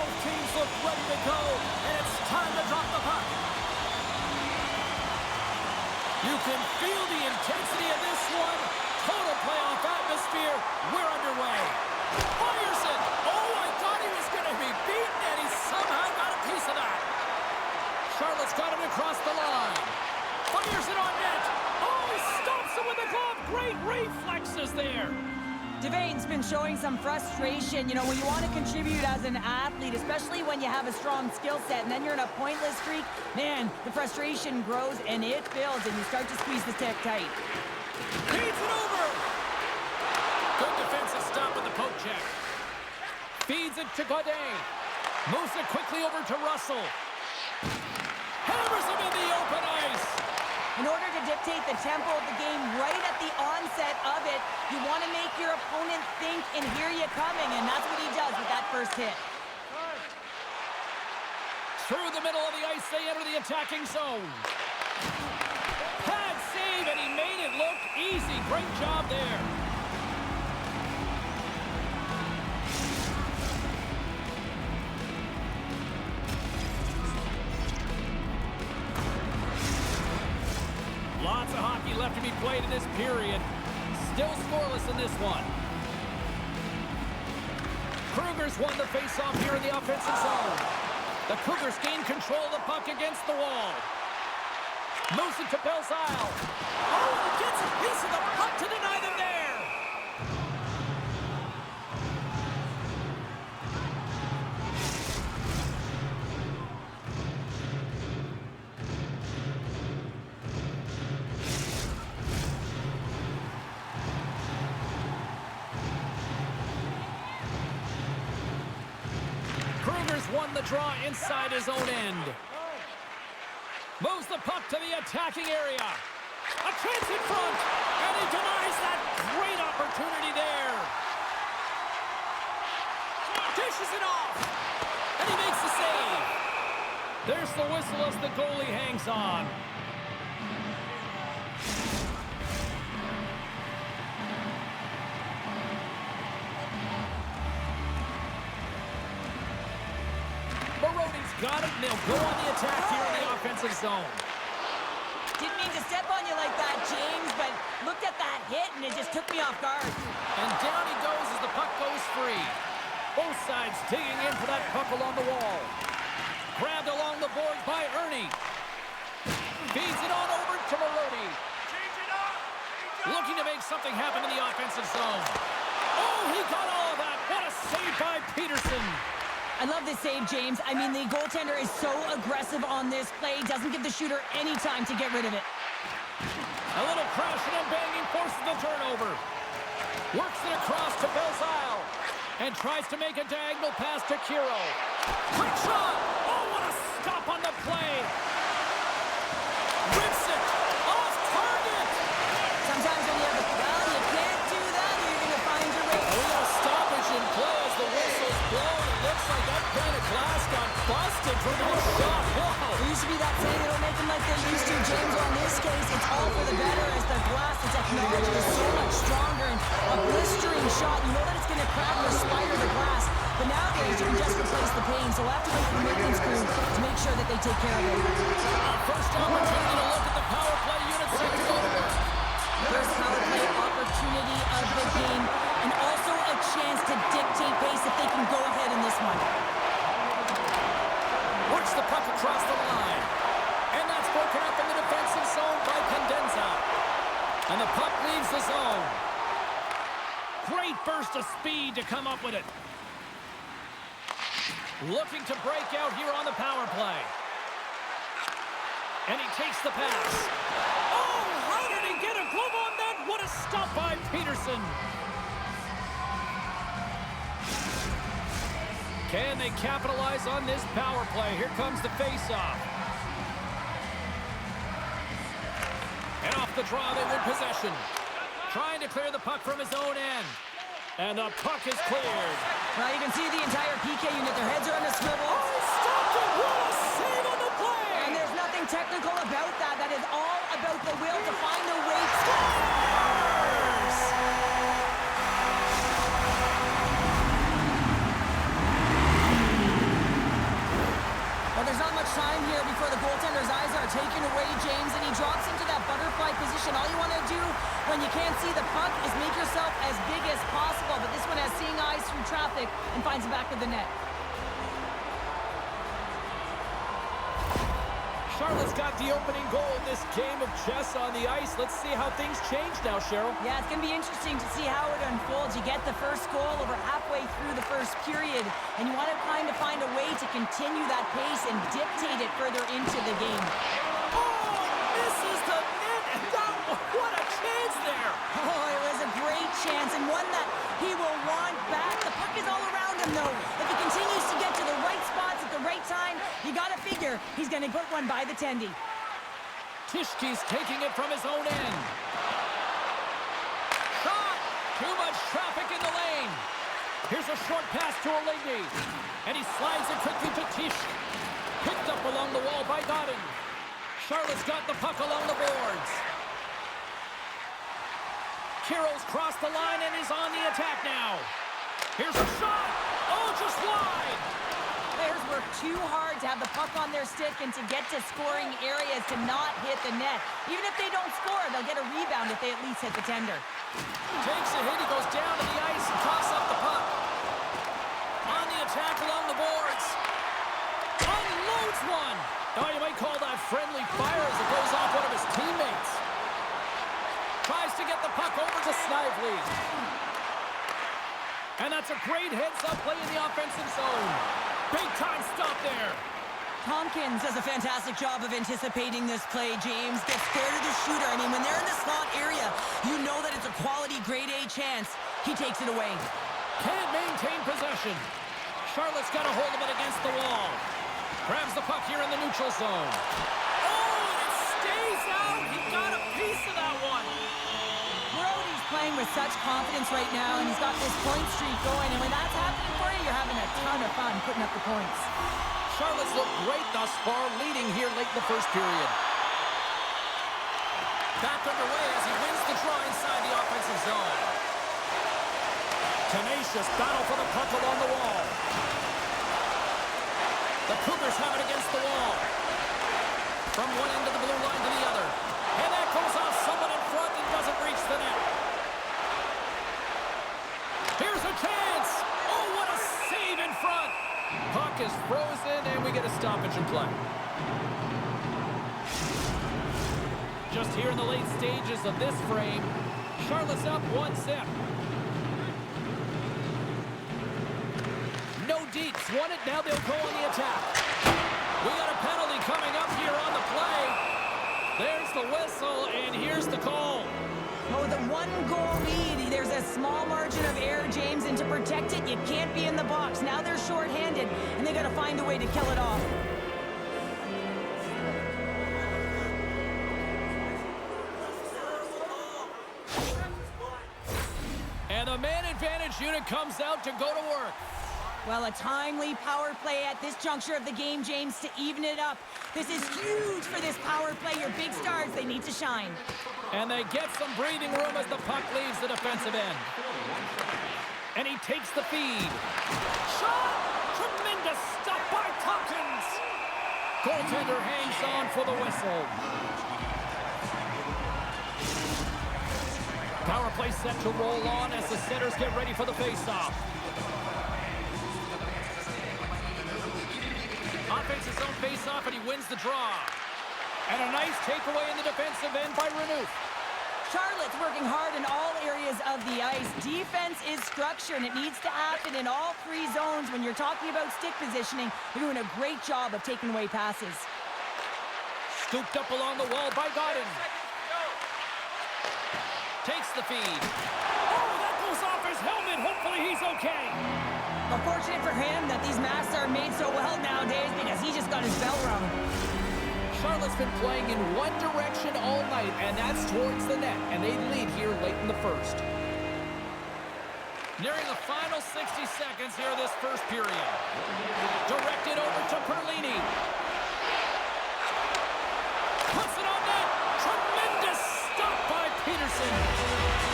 Both teams look ready to go, and it's time to drop the puck. You can feel the intensity of this one. Total playoff atmosphere. We're underway. Fires it. Oh, I thought he was going to be beaten, and he somehow got a piece of that. Charlotte's got him across the line. Fires it on net. Oh, he stops it with the glove. Great reflexes there. Devane's been showing some frustration. You know, when you want to contribute as an athlete, especially when you have a strong skill set, and then you're in a pointless streak, man, the frustration grows and it builds, and you start to squeeze the stick tight. Feeds it over. Good defensive stop with the poke check. Feeds it to Godin. Moves it quickly over to Russell. Hammers him in the open ice. In order to dictate the tempo of the game right at the onset of it, you want to make your opponent think and hear you coming, and that's what he does with that first hit. Through the middle of the ice, they enter the attacking zone. Pad save, and he made it look easy. Great job there. Lots of hockey left to be played in this period. Still scoreless in this one. Cougars won the faceoff here in the offensive zone. The Cougars gain control of the puck against the wall. Moves it to Belzile. Oh, he gets a piece of the puck to deny them there. Won the draw inside his own end. Moves the puck to the attacking area. A chance in front, and he denies that great opportunity there. Dishes it off, and he makes the save. There's the whistle as the goalie hangs on. Got it, and they'll go on the attack here in the offensive zone. Didn't mean to step on you like that, James, but looked at that hit, and it just took me off guard. And down he goes as the puck goes free. Both sides digging in for that puck along the wall. Grabbed along the boards by Ernie. Feeds it on over to Marody. Looking to make something happen in the offensive zone. Oh, he got all of that. What a save by Peterson. I love this save, James. I mean, the goaltender is so aggressive on this play. Doesn't give the shooter any time to get rid of it. A little crashing and banging forces the turnover. Works it across to Belzile. And tries to make a diagonal pass to Kiro. Quick shot! Oh, what a stop on the play! Rips it! Off target! Sometimes when you have a foul, you can't do that, or you're going to find your way. A little stoppage in play as the whistle's blown. It looks like that pane of glass got busted from that shot. Whoa! There used to be that saying, they don't make them like they used to, James. On this case, it's all for the better as the glass, the technology is so much stronger. And a blistering shot, you know that it's going to crack or spider the glass. But nowadays, you can just replace the pane. So we'll have to wait for the maintenance crew to make sure that they take care of it. First opportunity to look at the power play unit set to go to work. First power play opportunity of the game, and also a chance to dictate pace if they can go ahead in this one. Works the puck across the line. And that's broken up in the defensive zone by Condenza. And the puck leaves the zone. Great burst of speed to come up with it. Looking to break out here on the power play. And he takes the pass. Oh, how did he get a glove on that? What a stop by Peterson. Can they capitalize on this power play? Here comes the face-off. And off the draw, they win possession. Trying to clear the puck from his own end. And the puck is cleared. Well, you can see the entire PK unit. Their heads are on a swivel. Oh, stopped it! What a save on the play! And there's nothing technical about that. That is all about the will to find a way. Scores! time here before the goaltender's eyes are taken away, James, and he drops into that butterfly position. All you want to do when you can't see the puck is make yourself as big as possible, but this one has seeing eyes through traffic and finds the back of the net. Charlotte's got the opening goal in this game of chess on the ice. Let's see how things change now, Cheryl. Yeah, it's going to be interesting to see how it unfolds. You get the first goal over halfway through the first period, and you want to kind of find a way to continue that pace and dictate it further into the game. Oh, misses the net, and what a chance there. Oh, it was a great chance, and one that he will want back. The puck is all around him, though. If he continues to get to the right spots at the right time, you got to figure he's going to put one by the tendy. Tischke's taking it from his own end. Shot! Too much traffic in the lane. Here's a short pass to Oligny, and he slides it quickly to Tischke. Picked up along the wall by Godin. Charlotte's got the puck along the boards. Kiro's crossed the line and is on the attack now. Here's a shot. Oh, just wide. Players work too hard to have the puck on their stick and to get to scoring areas to not hit the net. Even if they don't score, they'll get a rebound if they at least hit the tender. Takes a hit. He goes down to the ice and tosses up the puck. On the attack along the boards. Unloads one. Oh, you might call that friendly fire as it goes off one of his teammates. Tries to get the puck over to Snively. And that's a great heads-up play in the offensive zone. Big-time stop there. Tompkins does a fantastic job of anticipating this play, James. Gets scared of the shooter. I mean, when they're in the slot area, you know that it's a quality grade A chance. He takes it away. Can't maintain possession. Charlotte's got a hold of it against the wall. Grabs the puck here in the neutral zone. Oh, and it stays out. He got a piece of that one. Brody's playing with such confidence right now, and he's got this point streak going. And when that's happening for you, you're having a ton of fun putting up the points. Charlotte's looked great thus far, leading here late in the first period. Back underway as he wins the draw inside the offensive zone. Tenacious battle for the puck along the wall. The Cougars have it against the wall. From one end of the blue line to the other. And that goes off someone in front and doesn't reach the net. Here's a chance. Oh, what a save in front. Puck is frozen, and we get a stoppage in play. Just here in the late stages of this frame, Charlotte's up 1-0. No deeps. Won it. Now they'll go on the attack. We got a penalty coming up here on the play. There's the whistle, and here's the call. Oh, the one-goal lead. There's a small margin of error, James, and to protect it, you can't be in the box. Now they're short-handed, and they got to find a way to kill it off. And the man advantage unit comes out to go to work. Well, a timely power play at this juncture of the game, James, to even it up. This is huge for this power play. Your big stars, they need to shine. And they get some breathing room as the puck leaves the defensive end. And he takes the feed. Shot! Tremendous stop by Tompkins. Goaltender hangs on for the whistle. Power play set to roll on as the setters get ready for the faceoff. Offensive zone face-off, and he wins the draw. And a nice takeaway in the defensive end by Renouf. Charlotte's working hard in all areas of the ice. Defense is structure, and it needs to happen in all three zones. When you're talking about stick positioning, you're doing a great job of taking away passes. Scooped up along the wall by Godin. Takes the feed. Oh, that goes off his helmet. Hopefully he's okay. Unfortunate for him that these masks are made so well nowadays because he just got his bell rung. Charlotte's been playing in one direction all night, and that's towards the net, and they lead here late in the first. Nearing the final 60 seconds here of this first period. Directed over to Perlini. Puts it on net. Tremendous stop by Peterson.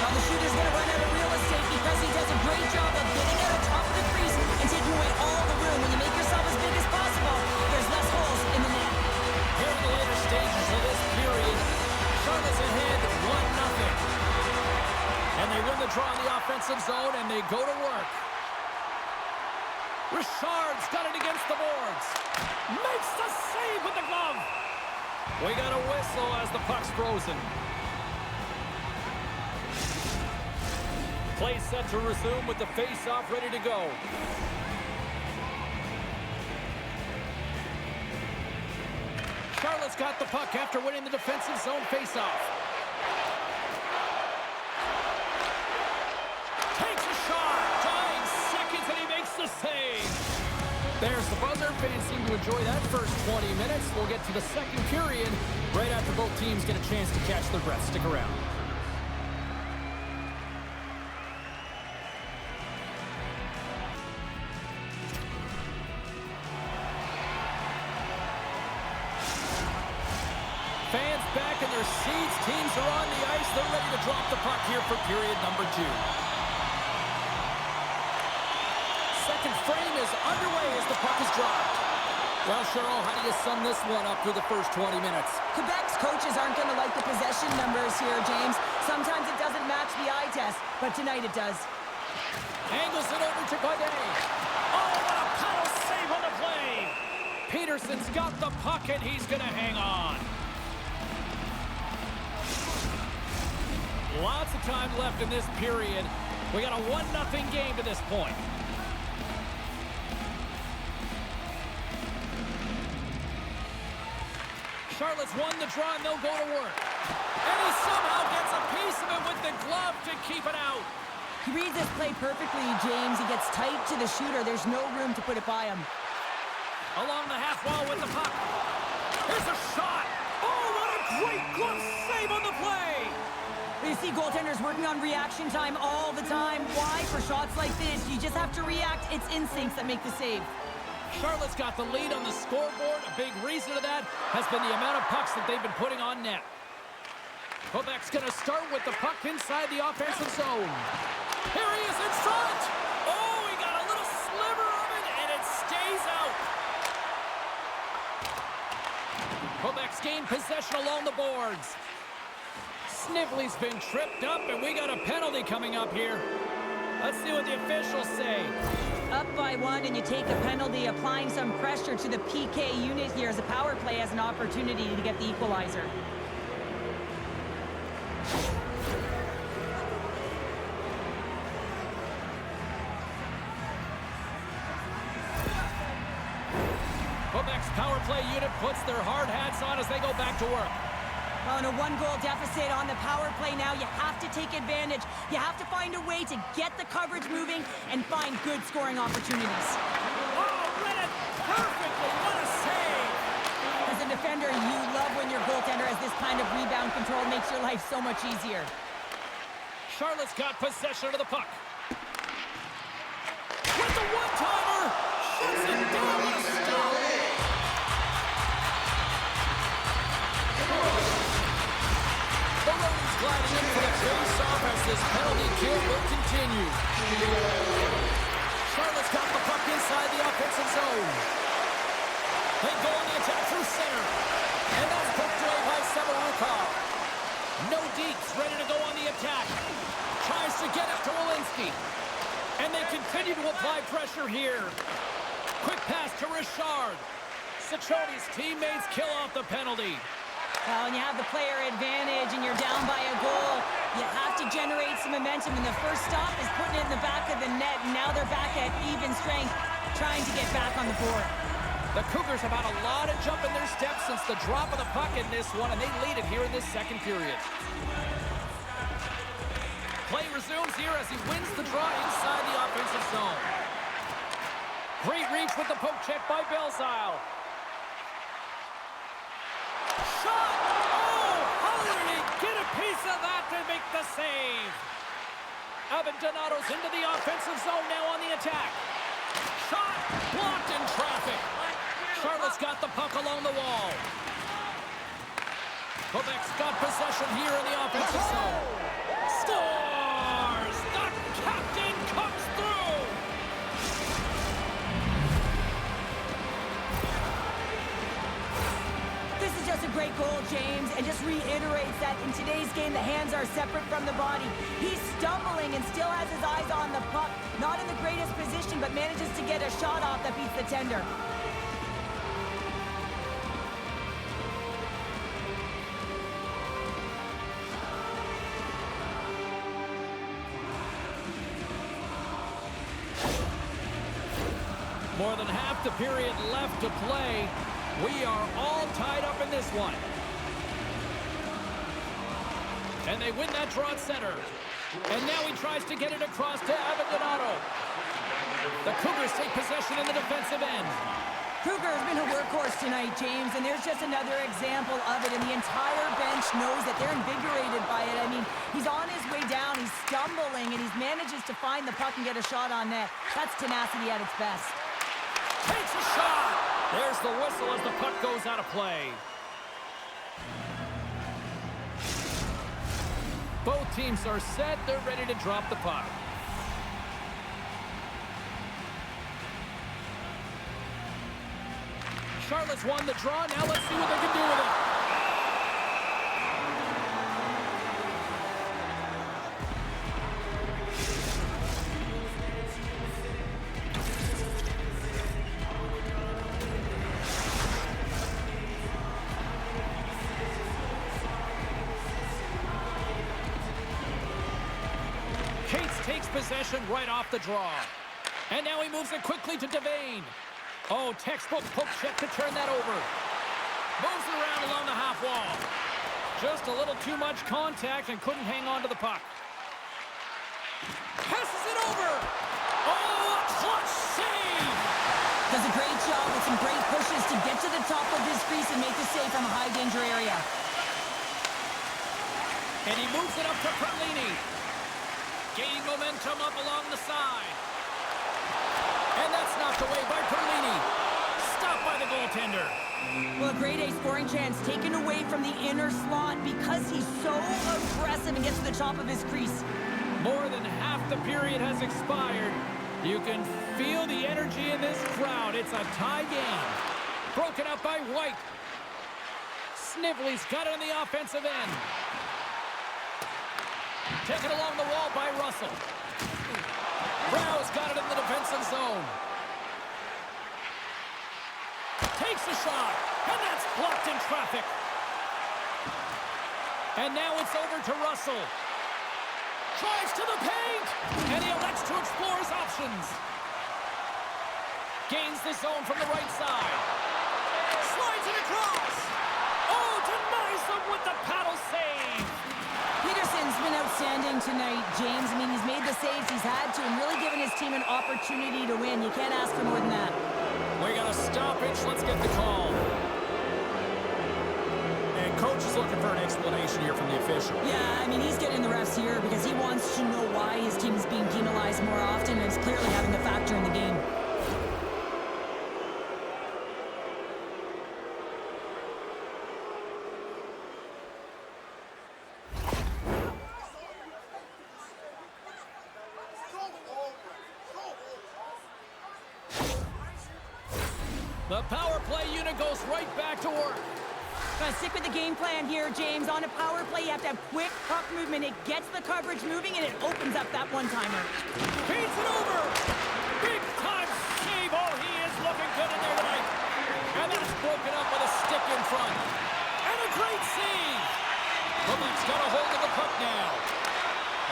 Well, the shooter's going to run out of real estate because he does a great job of getting out on top of the crease and taking away all the room. When you make yourself as big as possible, there's less holes in the net. the draw in the offensive zone, and they go to work. Richard's got it against the boards. Makes the save with the glove. We got a whistle as the puck's frozen. Play set to resume with the face-off ready to go. Charlotte's got the puck after winning the defensive zone face-off. Takes a shot. Dying seconds, and he makes the save. There's the buzzer. Fans seem to enjoy that first 20 minutes. We'll get to the second period right after both teams get a chance to catch their breath. Stick around. Fans back in their seats. Teams are on the ice. They're ready to drop the puck here for period number 2. Second frame is underway as the puck is dropped. Well, Cheryl, how do you sum this one up through the first 20 minutes? Quebec's coaches aren't going to like the possession numbers here, James. Sometimes it doesn't match the eye test, but tonight it does. Angles it over to Godet. Oh, what a paddle save on the play! Peterson's got the puck, and he's going to hang on. Lots of time left in this period. We got a 1-0 game to this point. Charlotte's won the draw, and they'll go to work. And he somehow gets a piece of it with the glove to keep it out. He reads this play perfectly, James. He gets tight to the shooter. There's no room to put it by him. Along the half wall with the puck. Here's a shot. Oh, what a great glove save on the play. You see goaltenders working on reaction time all the time. Why? For shots like this, you just have to react. It's instincts that make the save. Charlotte's got the lead on the scoreboard. A big reason of that has been the amount of pucks that they've been putting on net. Quebec's going to start with the puck inside the offensive zone. Here he is in front. Oh, he got a little sliver of it, and it stays out. Quebec's gained possession along the boards. Snively's been tripped up, and we got a penalty coming up here. Let's see what the officials say. Up by 1, and you take a penalty, applying some pressure to the PK unit here as the power play has an opportunity to get the equalizer. Quebec's power play unit puts their hard hats on as they go back to work. Well, in a 1-goal deficit on the power play now, you have to take advantage. You have to find a way to get the coverage moving and find good scoring opportunities. Oh, read it perfectly. What a save. As a defender, you love when your goaltender has this kind of rebound control. It makes your life so much easier. Charlotte's got possession of the puck. With the one-timer, shuts it down with a stop. The Rovers gliding in for the face-off as this penalty kill will continue. Charlotte's got the puck inside the offensive zone. They go on the attack through center. And that's poked away by Severukov. No deeps, ready to go on the attack. Tries to get it to Welinski. And they continue to apply pressure here. Quick pass to Richard. Ciccione's teammates kill off the penalty. Well, when you have the player advantage and you're down by a goal, you have to generate some momentum. And the first stop is putting it in the back of the net. And now they're back at even strength, trying to get back on the board. The Cougars have had a lot of jump in their steps since the drop of the puck in this one, and they lead it here in this second period. Play resumes here as he wins the draw inside the offensive zone. Great reach with the poke check by Belzile. Shot! Oh, how did he get a piece of that to make the save? Abendonato's into the offensive zone now on the attack. Shot! Blocked in traffic. Charlotte's got the puck along the wall. Quebec's got possession here in the offensive zone. Scores! The captain comes through! This is just That's a great goal, James, and just reiterates that in today's game, the hands are separate from the body. He's stumbling and still has his eyes on the puck. Not in the greatest position, but manages to get a shot off that beats the tender. More than half the period left to play. We are all tied up in this one. And they win that draw at center. And now he tries to get it across to Diliberatore. The Cougars take possession in the defensive end. Cougar's been a workhorse tonight, James, and there's just another example of it, and the entire bench knows that they're invigorated by it. I mean, he's on his way down, he's stumbling, and he manages to find the puck and get a shot on net. That's tenacity at its best. Takes a shot. There's the whistle as the puck goes out of play. Both teams are set. They're ready to drop the puck. Charlotte's won the draw. Now let's see what they can do with it. Takes possession right off the draw. And now he moves it quickly to Devane. Oh, textbook poke check to turn that over. Moves it around along the half wall. Just a little too much contact and couldn't hang on to the puck. Passes it over. Oh, a clutch save. Does a great job with some great pushes to get to the top of this crease and make the save from a high danger area. And he moves it up to Oligny. Gaining momentum up along the side. And that's knocked away by Oligny. Stopped by the goaltender. Well, a grade A scoring chance taken away from the inner slot because he's so aggressive and gets to the top of his crease. More than half the period has expired. You can feel the energy in this crowd. It's a tie game. Broken up by White. Snively's got it on the offensive end. Taken along the wall by Russell. Brow's got it in the defensive zone. Takes a shot, and that's blocked in traffic. And now it's over to Russell. Drives to the paint, and he elects to explore his options. Gains the zone from the right side. Slides it across. Oh, denies them with the paddle save. Peterson's been outstanding tonight, James. I mean, he's made the saves he's had to and really given his team an opportunity to win. You can't ask for more than that. We got a stoppage. Let's get the call. And coach is looking for an explanation here from the official. Yeah, I mean, he's getting the refs here because he wants to know why his team is being penalized more often, and it's clearly having a factor in the game. The power play unit goes right back to work. Gonna stick with the game plan here, James. On a power play, you have to have quick puck movement. It gets the coverage moving, and it opens up that one-timer. Feeds it over. Big time save. Oh, he is looking good in there tonight. And that's broken up with a stick in front. And a great save. Quebec's got a hold of the puck now.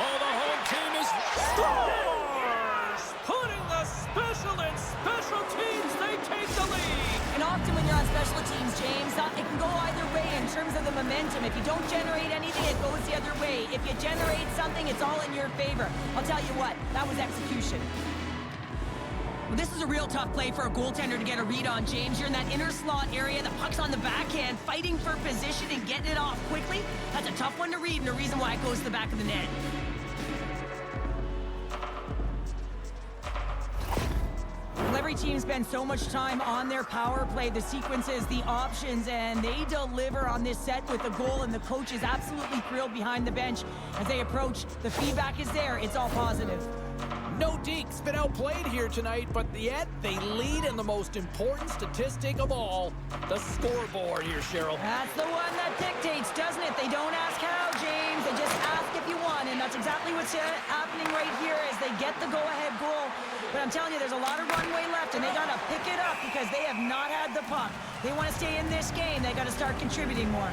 Oh, the home team is scores! Putting the special in special teams. They take the lead. And often when you're on special teams, James, it can go either way in terms of the momentum. If you don't generate anything, it goes the other way. If you generate something, it's all in your favor. I'll tell you what, that was execution. Well, this is a real tough play for a goaltender to get a read on, James. You're in that inner slot area, the puck's on the backhand, fighting for position and getting it off quickly. That's a tough one to read and a reason why it goes to the back of the net. Well, every team spends so much time on their power play, the sequences, the options, and they deliver on this set with a goal, and the coach is absolutely thrilled behind the bench as they approach. The feedback is there. It's all positive. No Deke's been outplayed here tonight, but yet they lead in the most important statistic of all, the scoreboard here, Cheryl. That's the one that dictates, doesn't it? They don't ask how, James. They just ask if you won, and that's exactly what's happening right here as they get the go-ahead goal. But I'm telling you, there's a lot of runway left, and they got to pick it up because they have not had the puck. They want to stay in this game. They got to start contributing more.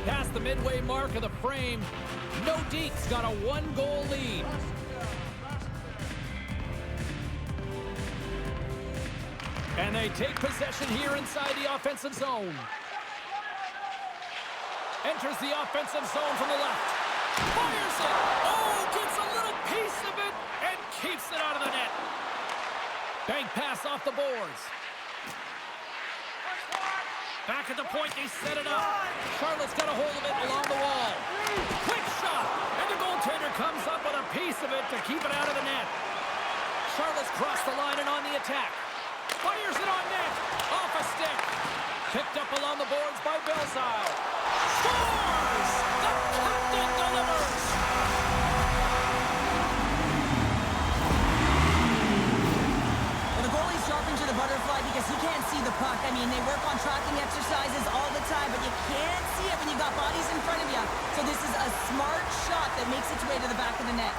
Past the midway mark of the frame, No Deke's got a one-goal lead. And they take possession here inside the offensive zone. Enters the offensive zone from the left. Fires it! Oh, gets a little piece of it and keeps it out of the net. Bank pass off the boards. Back at the point, they set it up. Charlotte's got a hold of it along the wall. Quick shot, and the goaltender comes up with a piece of it to keep it out of the net. Charlotte's crossed the line and on the attack. Fires it on net, off a stick. Picked up along the boards by Belzile. Scores! The captain delivers! Dropping to the butterfly because he can't see the puck. I mean, they work on tracking exercises all the time, but you can't see it when you got bodies in front of you. So this is a smart shot that makes its way to the back of the net.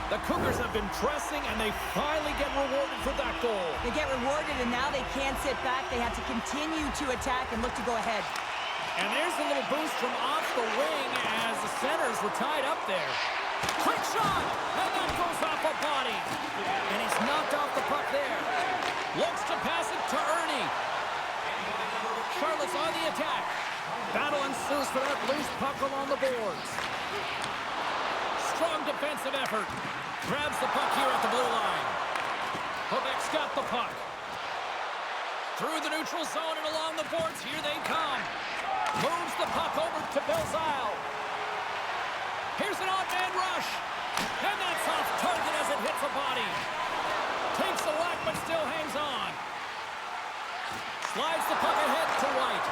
The Cougars have been pressing, and they finally get rewarded for that goal. They get rewarded, and now they can't sit back. They have to continue to attack and look to go ahead. And there's a little boost from off the wing as the centers were tied up there. Quick shot! And that goes off a body. And he's knocked off the puck there. Looks to pass it to Ernie. Charlotte's on the attack. Battle ensues for that loose puck along the boards. Strong defensive effort. Grabs the puck here at the blue line. Quebec's got the puck. Through the neutral zone and along the boards, here they come. Moves the puck over to Belzile. Here's an odd-man rush. And that's off target as it hits a body. Takes a whack, but still hangs on. Slides the puck ahead to White.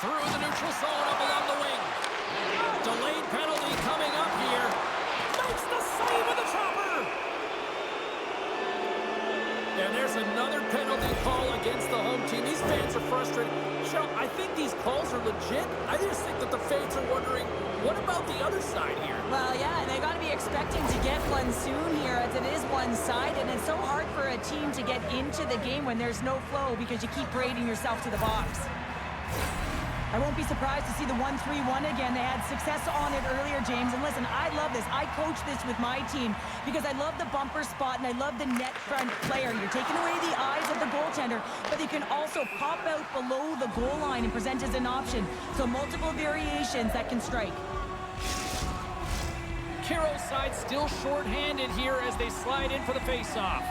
Through the neutral zone up along the wing. Delayed penalty coming up here. Makes the save with the chopper. And there's another penalty call against the home team. These fans are frustrated. Cheryl, I think these calls are legit. I just think that the fans are wondering, what about the other side here? Well, yeah, they got to be expecting to get one soon here as it is one-sided. And it's so hard for a team to get into the game when there's no flow because you keep parading yourself to the box. I won't be surprised to see the 1-3-1 again. They had success on it earlier, James. And listen, I love this. I coach this with my team because I love the bumper spot and I love the net front player. You're taking away the eyes of the goaltender, but you can also pop out below the goal line and present as an option. So multiple variations that can strike. Kiro's side still short-handed here as they slide in for the face-off.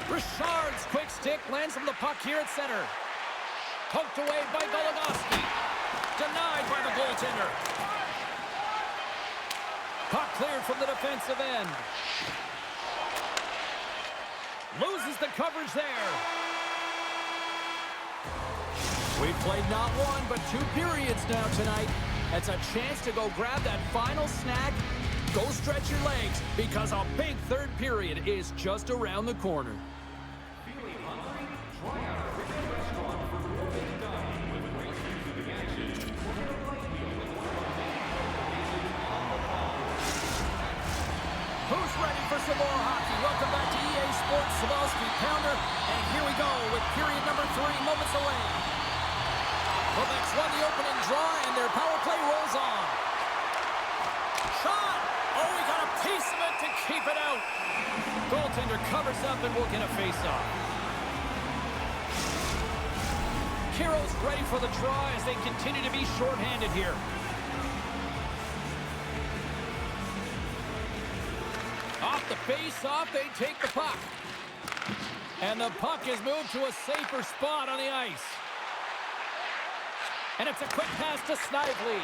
Richard's quick stick lands him the puck here at center. Poked away by Goligoski. Denied by the goaltender. Puck cleared from the defensive end. Loses the coverage there. We've played not one, but 2 periods now tonight. It's a chance to go grab that final snack. Go stretch your legs because a big third period is just around the corner. Who's ready for some more hockey? Welcome back to EA Sports Savalsky Pounder. And here we go with period number 3 moments away. Quebec's won the opening draw and their power play rolls on. Shot! Oh, we got a piece of it to keep it out. Goaltender covers up and we'll get a face-off. Kiro's ready for the draw as they continue to be short-handed here. Off the face-off, they take the puck. And the puck is moved to a safer spot on the ice. And it's a quick pass to Snively.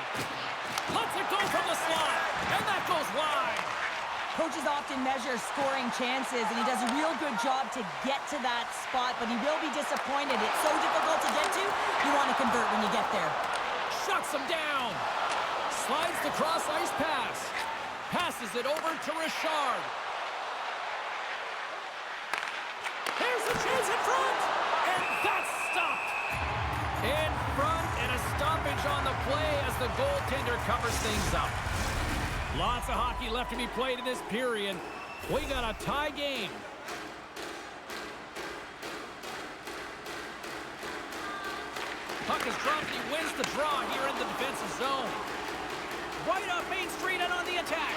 Lets it go from the slot, and that goes wide. Coaches often measure scoring chances, and he does a real good job to get to that spot, but he will be disappointed. It's so difficult to get to, you want to convert when you get there. Shuts him down. Slides the cross-ice pass. Passes it over to Richard. Here's a chance in front, and that's stopped. In front, and a stoppage on the play as the goaltender covers things up. Lots of hockey left to be played in this period. We got a tie game. Puck is dropped, he wins the draw here in the defensive zone. Right off Main Street and on the attack.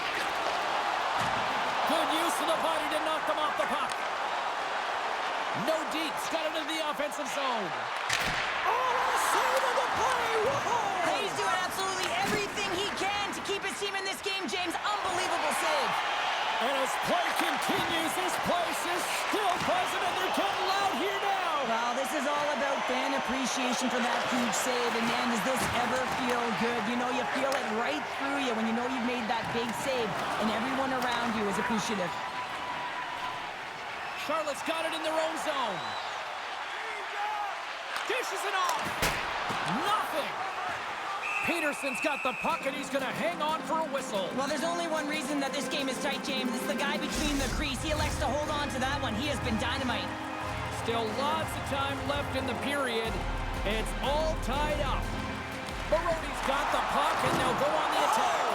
Good use of the body to knock them off the puck. No deeps, got it into the offensive zone. Oh, save of the play! Whoa! He's doing absolutely everything he can to keep his team in this game, James. Unbelievable save. And as play continues, this place is still buzzing, and they're getting loud here now. Well, this is all about fan appreciation for that huge save, and man, does this ever feel good. You know, you feel it right through you when you know you've made that big save, and everyone around you is appreciative. Charlotte's got it in their own zone. Dishes it off. Nothing. Peterson's got the puck, and he's going to hang on for a whistle. Well, there's only one reason that this game is tight, James. It's the guy between the crease. He elects to hold on to that one. He has been dynamite. Still lots of time left in the period. It's all tied up. Barody's got the puck, and they'll go on the attack.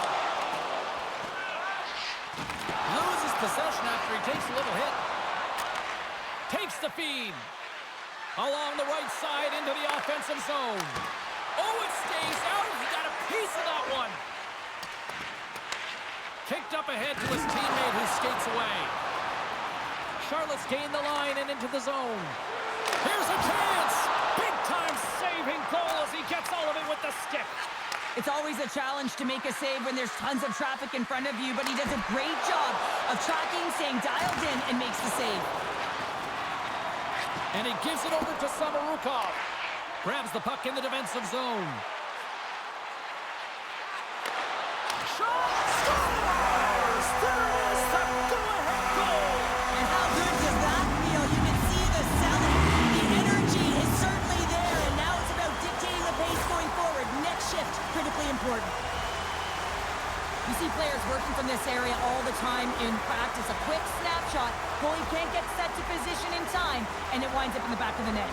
Loses possession after he takes a little hit. Takes the feed. Along the right side into the offensive zone. Oh, it stays out. He got a piece of that one. Kicked up ahead to his teammate who skates away. Charlotte's gained the line and into the zone. Here's a chance. Big-time saving goal as he gets all of it with the stick. It's always a challenge to make a save when there's tons of traffic in front of you, but he does a great job of tracking, staying dialed in, and makes the save. And he gives it over to Samorukov. Grabs the puck in the defensive zone. Shot! Scores! There is the go-ahead goal! And how good does that feel? You can see the selling. The energy is certainly there, and now it's about dictating the pace going forward. Next shift, critically important. You see players working from this area all the time in practice. A quick snapshot. Goalie can't get set to position in time, and it winds up in the back of the net.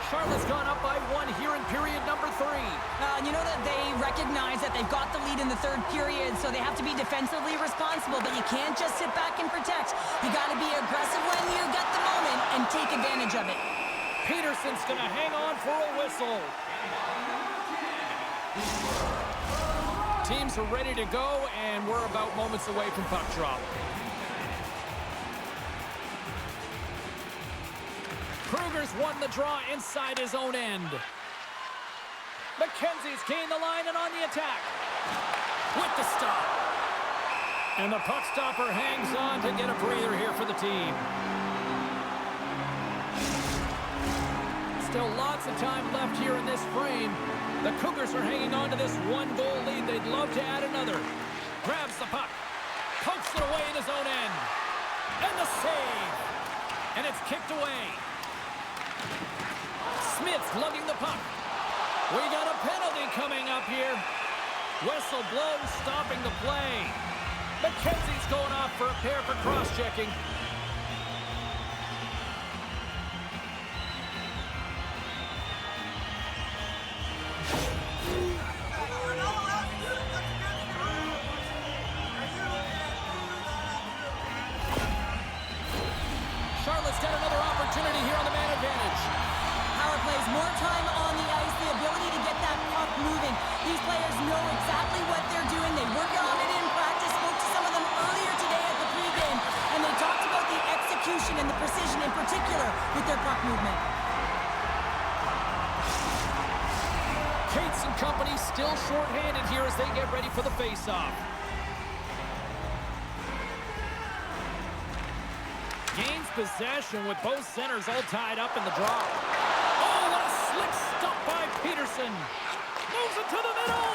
Charlotte's gone up by one here in period number 3. And you know that they recognize that they've got the lead in the third period, so they have to be defensively responsible, but you can't just sit back and protect. You got to be aggressive when you got the moment and take advantage of it. Peterson's going to hang on for a whistle. Teams are ready to go, and we're about moments away from puck drop. Cougars won the draw inside his own end. McKenzie's gained the line and on the attack. With the stop. And the puck stopper hangs on to get a breather here for the team. Still lots of time left here in this frame. The Cougars are hanging on to this one-goal lead. They'd love to add another. Grabs the puck. Pokes it away in his own end. And the save. And it's kicked away. Smith's lugging the puck. We got a penalty coming up here. Whistle blows, stopping the play. McKenzie's going off for a pair for cross-checking. Charlotte's got another opportunity here on the man advantage. Power plays, more time on the ice, the ability to get that puck moving. These players know exactly what they're doing. They work on it in practice. Spoke to some of them earlier today at the pregame, and they talked about the execution and the precision in particular with their puck movement. Cates and company still short-handed here as they get ready for the face-off. Gains possession with both centers all tied up in the draw. Oh, what a slick stop by Peterson. Moves it to the middle.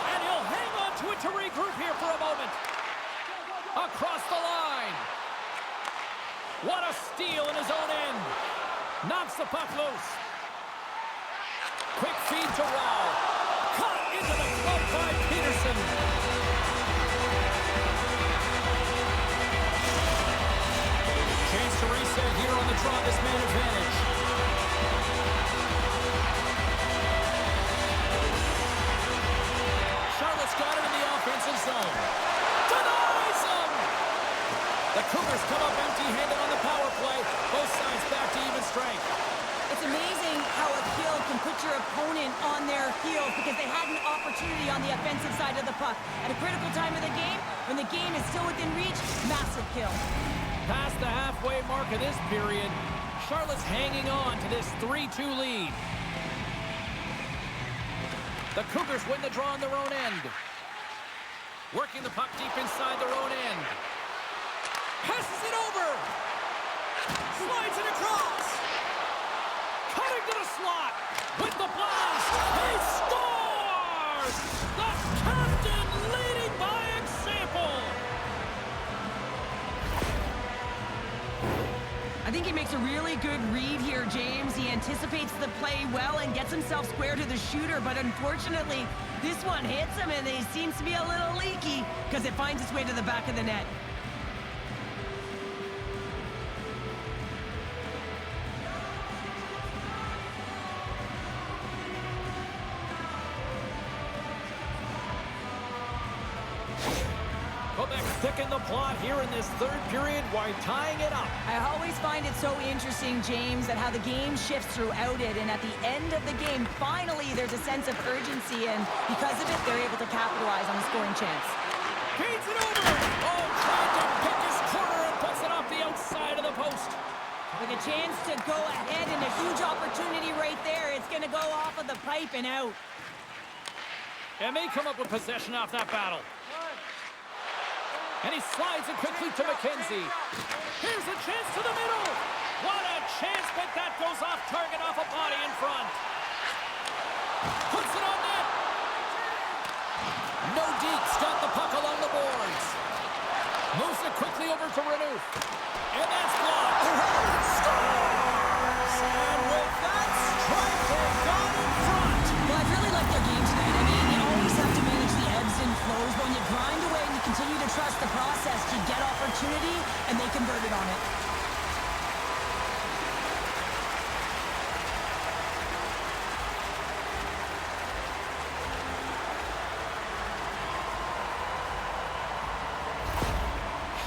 And he'll hang on to it to regroup here for a moment. Across the line. What a steal in his own end. Knocks the puck loose. Quick feed to Rao. Caught into the glove by Peterson. Chance to reset here on the draw, this man advantage. Charlotte's got it in the offensive zone. Denies him! The Cougars come up empty-handed on the power play. Both sides back to even strength. It's amazing how a kill can put your opponent on their heels because they had an opportunity on the offensive side of the puck. At a critical time of the game, when the game is still within reach, massive kill. Past the halfway mark of this period, Charlotte's hanging on to this 3-2 lead. The Cougars win the draw on their own end. Working the puck deep inside their own end. Passes it over. Slides it across. Cutting to the slot. With the blast. He scores! The captain leading by example. I think he makes a really good read here, James. He anticipates the play well and gets himself square to the shooter, but unfortunately, this one hits him and he seems to be a little leaky because it finds its way to the back of the net. Thicking the plot here in this third period while tying it up. I always find it so interesting, James, that how the game shifts throughout it, and at the end of the game, finally, there's a sense of urgency, and because of it, they're able to capitalize on a scoring chance. Feeds it over! Oh, trying to pick his corner and puts it off the outside of the post. With a chance to go ahead and a huge opportunity right there. It's going to go off of the pipe and out. And they come up with possession off that battle. And he slides it quickly to McKenzie. Here's a chance to the middle. What a chance, but that goes off target off a body in front. Puts it on net. No Deeks got the puck along the boards. Moves it quickly over to Renouf. And that's blocked. Scores! And with that strike, they've gone in front. Well, I really like their game tonight. I mean, you always have to manage the ebbs and flows. When you grind away and you continue to trust the process, you get opportunity, and they converted on it.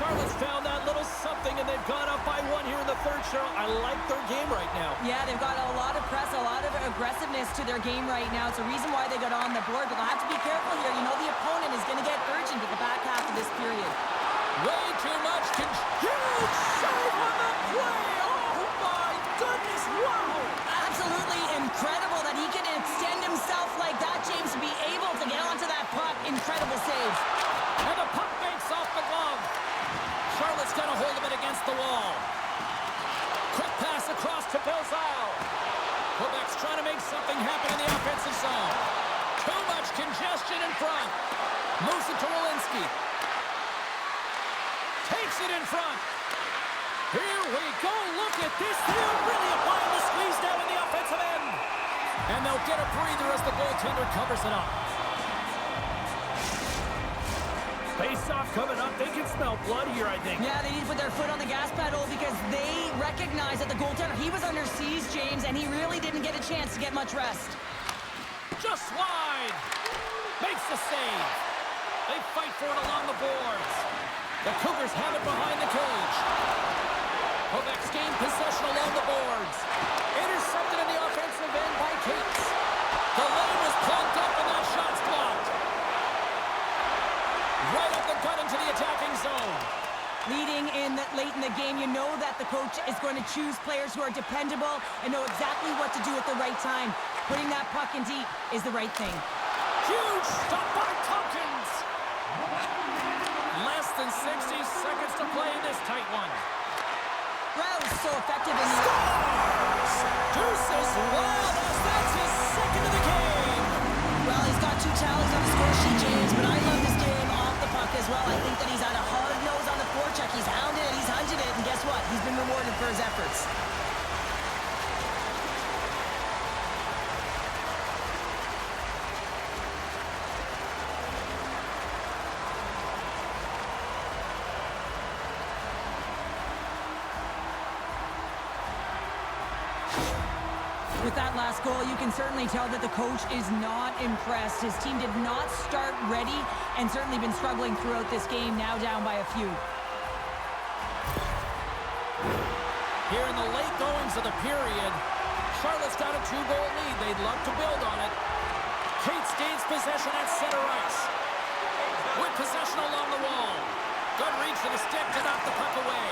Charlotte's found that little something, and they've gone up by one here in the third, Cheryl. I like their game right now. Yeah, they've got a lot of press, a lot of aggressiveness to their game right now. It's a reason why they got on the board, but they'll have to be careful here. You know the opponent is going to get urgent at the back half of this period. Way too much. Huge save on the play. Oh, my goodness. Wow. Absolutely incredible that he can extend himself like that, James, to be able to get onto that puck. Incredible save. And the puck banks off the glove. Charlotte's going to hold him against the wall. Quick pass across to Belzile. Quebec's trying to make something happen in the offensive zone. Too much congestion in front. Moves it to Welinski. Takes it in front. Here we go. Look at this. They're really applying the squeeze down in the offensive end. And they'll get a breather as the goaltender covers it up. Face-off coming up. They can smell blood here, I think. Yeah, they need to put their foot on the gas pedal because they recognize that the goaltender, he was under siege, James, and he really didn't get a chance to get much rest. Just wide. Makes the save. They fight for it along the boards. The Cougars have it behind the cage. Quebec's gained possession along the boards. Intercepted in the offensive end by Cates. The lane was plugged up and that shot's blocked. Right up the gut into the attacking zone. Leading in late in the game, you know that the coach is going to choose players who are dependable and know exactly what to do at the right time. Putting that puck in deep is the right thing. Huge stop by Tompkins. Less Less than 60 seconds to play in this tight one. Rouse so effective in the... Deuces, wow, that's his second of the game. Well, he's got 2 tallies on the score sheet, James, but I love this game off the puck as well. I think that he's had a hard nose on the forecheck. He's hounded it, he's hunted it, and guess what? He's been rewarded for his efforts. With that last goal, you can certainly tell that the coach is not impressed. His team did not start ready and certainly been struggling throughout this game, now down by a few. Here in the late goings of the period, Charlotte's got a 2-goal lead. They'd love to build on it. Cates gains possession at center ice. With possession along the wall. Good reach for the stick to knock the puck away.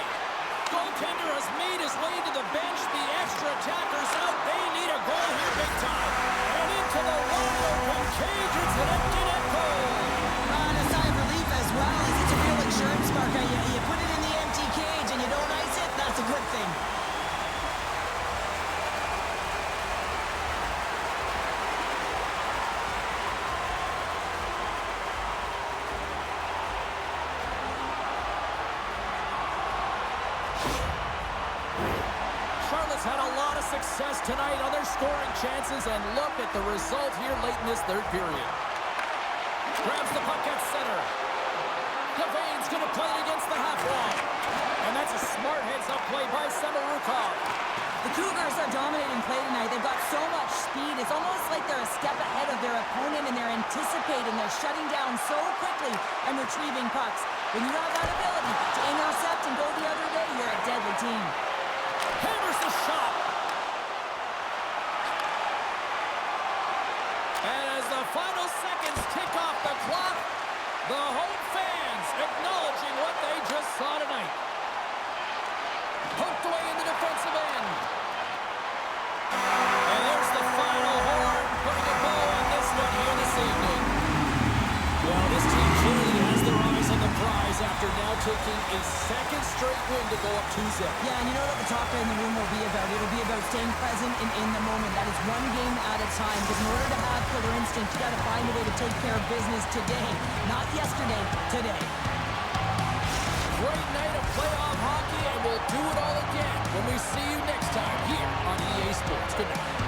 Goaltender has made his way to the bench. The extra attackers out. They need a goal here big time. And into the wide open cage. It's an empty net goal. And a sigh of relief as well, as it's a real insurance marker. You put it in the empty cage and you don't ice it, that's a good thing. Had a lot of success tonight on their scoring chances, and look at the result here late in this third period. Grabs the puck at center. Levain's going to play it against the half wall. And that's a smart heads-up play by Samorukov. The Cougars are dominating play tonight. They've got so much speed. It's almost like they're a step ahead of their opponent, and they're anticipating. They're shutting down so quickly and retrieving pucks. When you have that ability to intercept and go the other way, you're a deadly team. Hammers the shot. And as the final seconds tick off the clock, the home fans acknowledging what they just saw tonight. Poked away in the defensive end. And there's the final horn, putting a bow on this one here this evening. Well, this team clearly has their eyes on the prize after now taking a second straight win to go up 2-0. Yeah, and you know what the talk in the room will be about? It'll be about staying present and in the moment. That is one game at a time. Because in order to have killer instinct, you got to find a way to take care of business today. Not yesterday, today. Great night of playoff hockey, and we'll do it all again when we see you next time here on EA Sports. Good night.